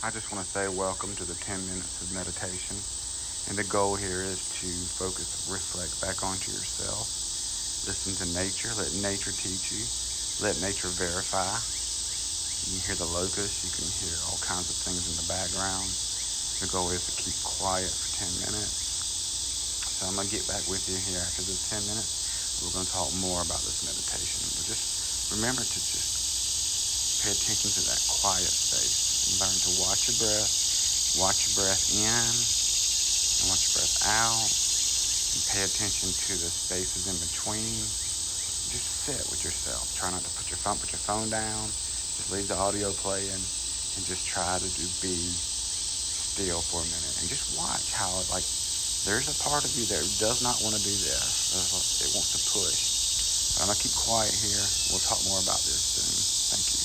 I just want to say welcome to the 10 minutes of meditation. And the goal here is to focus, reflect back onto yourself. Listen to nature. Let nature teach you. Let nature verify. You can hear the locusts. You can hear all kinds of things in the background. The goal is to keep quiet for 10 minutes. So I'm going to get back with you here after this 10 minutes. We're going to talk more about this meditation. But just remember to just pay attention to that quiet space and learn to watch your breath. Watch your breath in and watch your breath out. And pay attention to the spaces in between. Just sit with yourself. Try not to put your phone down. Just leave the audio playing and just try to be still for a minute and just watch how there's a part of you that does not want to do this. It wants to push. But I'm gonna keep quiet here. We'll talk more about this soon. Thank you.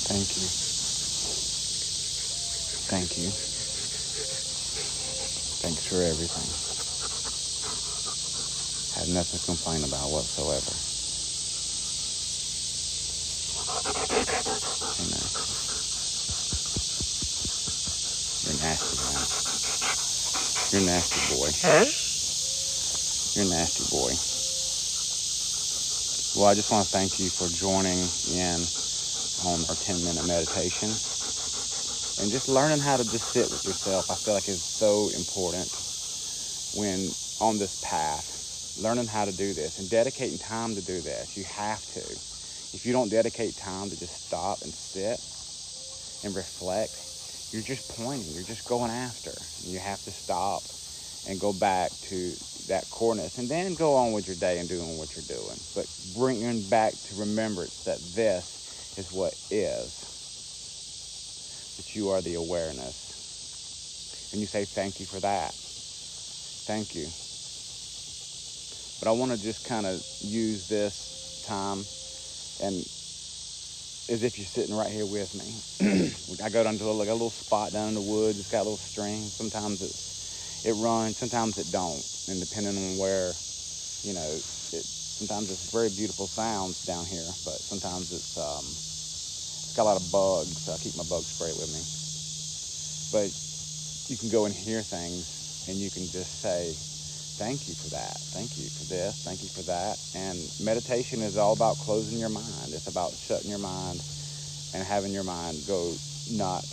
Thank you. Thank you. Thanks for everything. Have nothing to complain about whatsoever. Amen. You're nasty, man. You're a nasty boy. Huh? You're a nasty boy. Well, I just want to thank you for joining in on our 10-minute meditation and just learning how to just sit with yourself. I feel like it's so important when on this path, learning how to do this and dedicating time to do this. You have to. If you don't dedicate time to just stop and sit and reflect, you're just pointing, you're just going after. You have to stop and go back to that coreness and then go on with your day and doing what you're doing. But bringing back to remembrance that this is what is, that you are the awareness. And you say, thank you for that. Thank you. But I want to just kind of use this time and as if you're sitting right here with me. I go down to a little spot down in the woods. It's got a little stream. Sometimes it runs, sometimes it don't. And depending on where, sometimes it's very beautiful sounds down here, but sometimes it's got a lot of bugs. So I keep my bug spray with me. But you can go and hear things, and you can just say, thank you for that. Thank you for this. Thank you for that. And meditation is all about closing your mind. It's about shutting your mind and having your mind go not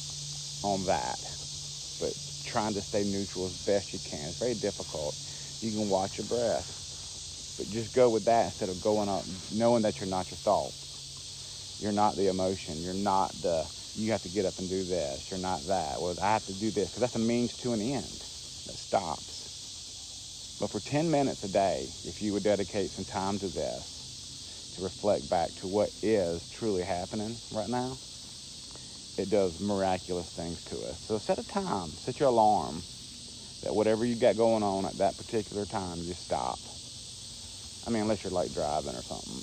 on that, but trying to stay neutral as best you can. It's very difficult. You can watch your breath, but just go with that instead of going up, knowing that you're not your thoughts. You're not the emotion. You're not you have to get up and do this. You're not that. Well, I have to do this, because that's a means to an end that stops. But for 10 minutes a day, if you would dedicate some time to this, to reflect back to what is truly happening right now, it does miraculous things to us. So set a time, set your alarm, that whatever you got going on at that particular time, you stop. I mean, unless you're like driving or something.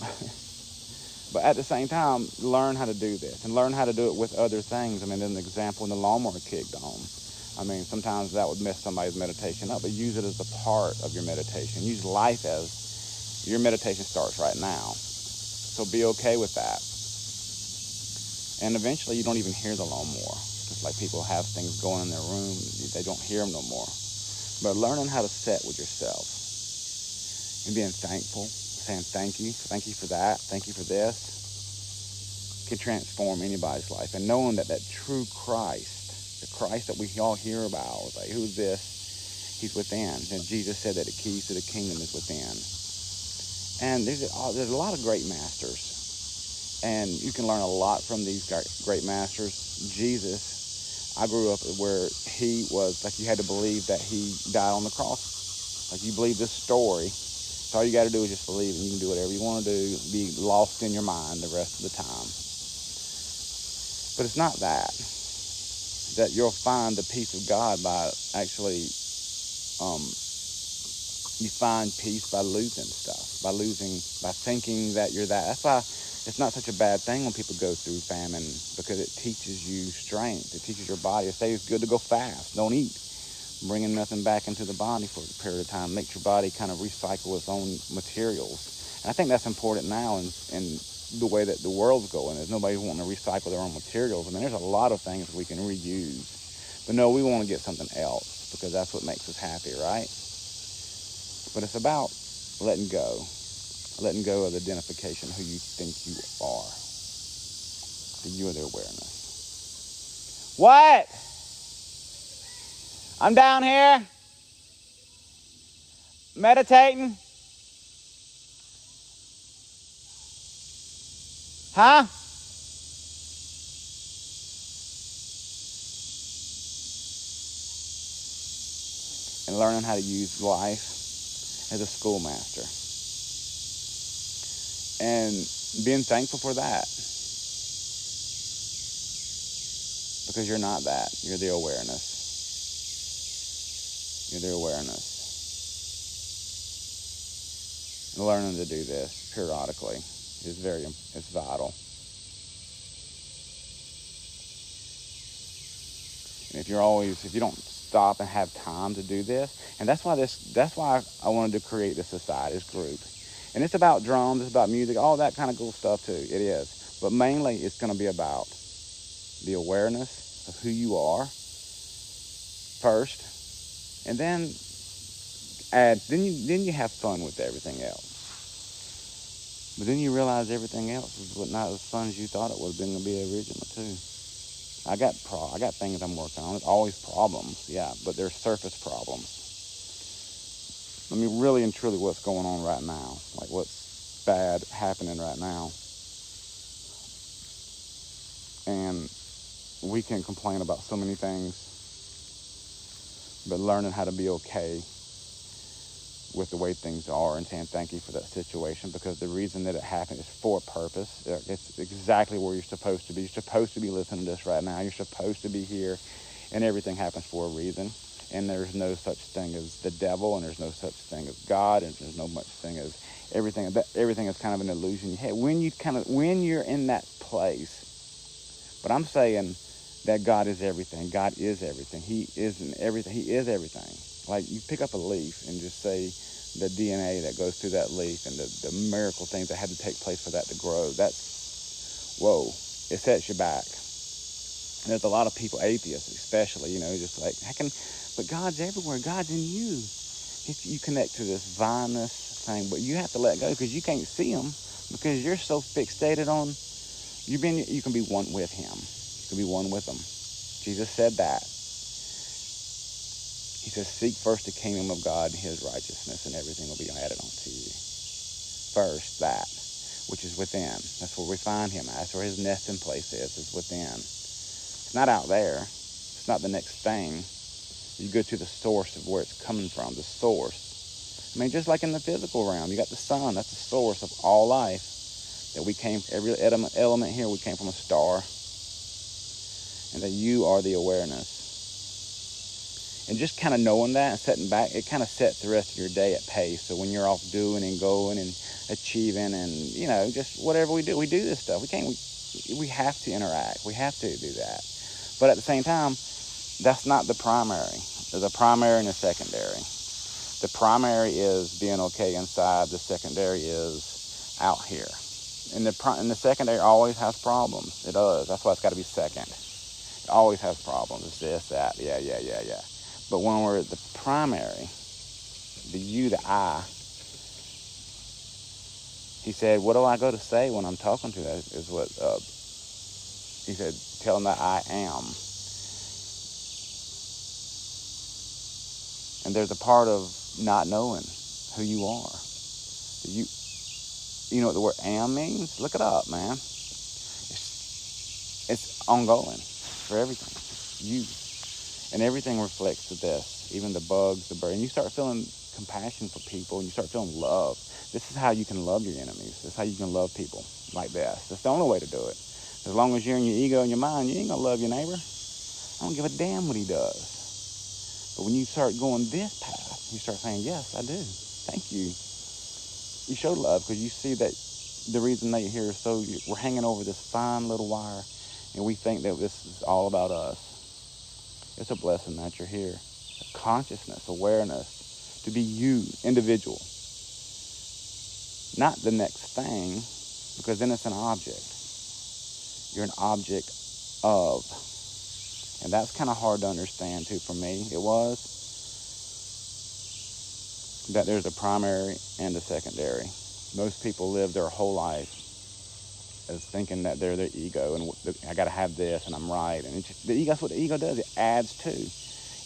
But at the same time, learn how to do this and learn how to do it with other things. I mean, an example, when the lawnmower kicked on, I mean, sometimes that would mess somebody's meditation up, but use it as a part of your meditation. Use life as your meditation starts right now. So be okay with that. And eventually you don't even hear the lawnmower. Just like people have things going in their room, they don't hear them no more. But learning how to sit with yourself and being thankful, saying thank you for that, thank you for this, can transform anybody's life. And knowing that true Christ, the Christ that we all hear about, like, who's this? He's within. And Jesus said that the keys to the kingdom is within. And there's a lot of great masters. And you can learn a lot from these great masters. Jesus, I grew up where he was, like, you had to believe that he died on the cross. Like, you believe this story. So all you got to do is just believe, and you can do whatever you want to do, be lost in your mind the rest of the time. But it's not that you'll find the peace of God by actually, you find peace by losing stuff, by thinking that you're that. That's why it's not such a bad thing when people go through famine, because it teaches you strength. It teaches your body. It says it's good to go fast. Don't eat. Bringing nothing back into the body for a period of time. Makes your body kind of recycle its own materials. And I think that's important now in the way that the world's going. Is nobody's wanting to recycle their own materials. I mean, there's a lot of things we can reuse. But no, we want to get something else, because that's what makes us happy, right? But it's about letting go of the identification of who you think you are. So you are the awareness. What? I'm down here meditating. Huh? And learning how to use life as a schoolmaster. And being thankful for that. Because you're not that. You're the awareness. You're the awareness. And learning to do this periodically is vital. And if you don't stop and have time to do this, and that's why I wanted to create this society, this group. And it's about drums, it's about music, all that kind of cool stuff too. It is. But mainly it's going to be about the awareness of who you are first, and then then you have fun with everything else. But then you realize everything else is not as fun as you thought it was going to be originally too. I got things I'm working on. It's always problems, yeah, but they're surface problems. I mean, really and truly, what's going on right now, like what's bad happening right now, and we can complain about so many things, but learning how to be okay with the way things are and saying thank you for that situation, because the reason that it happened is for a purpose. It's exactly where you're supposed to be. You're supposed to be listening to this right now. You're supposed to be here, and everything happens for a reason. And there's no such thing as the devil, and there's no such thing as God, and there's no such thing as everything. Everything is kind of an illusion you have when you're in that place. But I'm saying that God is everything. God is everything. He isn't everything. He is everything. Like, you pick up a leaf and just say the DNA that goes through that leaf and the miracle things that had to take place for that to grow. That's, whoa, it sets you back. And there's a lot of people, atheists especially, just like, but God's everywhere. God's in you. You connect to this vineness thing, but you have to let go because you can't see him because you're so fixated on, you can be one with him. You can be one with him. Jesus said that. He says, seek first the kingdom of God and his righteousness, and everything will be added onto you. First, that, which is within. That's where we find him. That's where his nesting place is within. It's not out there. It's not the next thing. You go to the source of where it's coming from, the source. I mean, just like in the physical realm, you got the sun. That's the source of all life. That we came, every element here, we came from a star. And that you are the awareness. And just kind of knowing that and setting back, it kind of sets the rest of your day at pace. So when you're off doing and going and achieving and, just whatever we do this stuff. We have to interact. We have to do that. But at the same time, that's not the primary. There's a primary and a secondary. The primary is being okay inside. The secondary is out here. And the secondary always has problems. It does. That's why it's got to be second. It always has problems. It's this, that, yeah. But when we're at the primary, the you, the I, he said, what do I go to say when I'm talking to that is what, he said, tell them that I am. And there's a part of not knowing who you are. You know what the word am means? Look it up, man. It's ongoing for everything. It's you. And everything reflects to this, even the bugs, the bird. And you start feeling compassion for people, and you start feeling love. This is how you can love your enemies. This is how you can love people like this. That's the only way to do it. As long as you're in your ego and your mind, you ain't going to love your neighbor. I don't give a damn what he does. But when you start going this path, you start saying, yes, I do. Thank you. You show love because you see that the reason that you're here is we're hanging over this fine little wire, and we think that this is all about us. It's a blessing that you're here. Consciousness, awareness, to be you, individual. Not the next thing, because then it's an object. You're an object of. And that's kind of hard to understand too for me. It was that there's a primary and a secondary. Most people live their whole life as thinking that they're their ego and I got to have this and I'm right. And that's what the ego does. It adds to.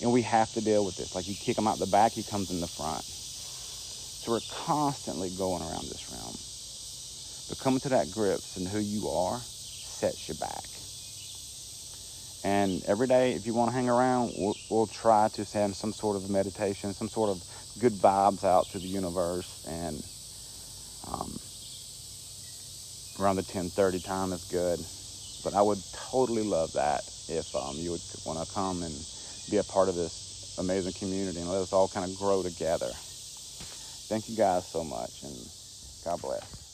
And we have to deal with this. Like you kick him out the back, he comes in the front. So we're constantly going around this realm. But coming to that grips and who you are sets you back. And every day, if you want to hang around, we'll try to send some sort of meditation, some sort of good vibes out to the universe. And around the 10:30 time is good. But I would totally love that if you would want to come and be a part of this amazing community and let us all kind of grow together. Thank you guys so much, and God bless.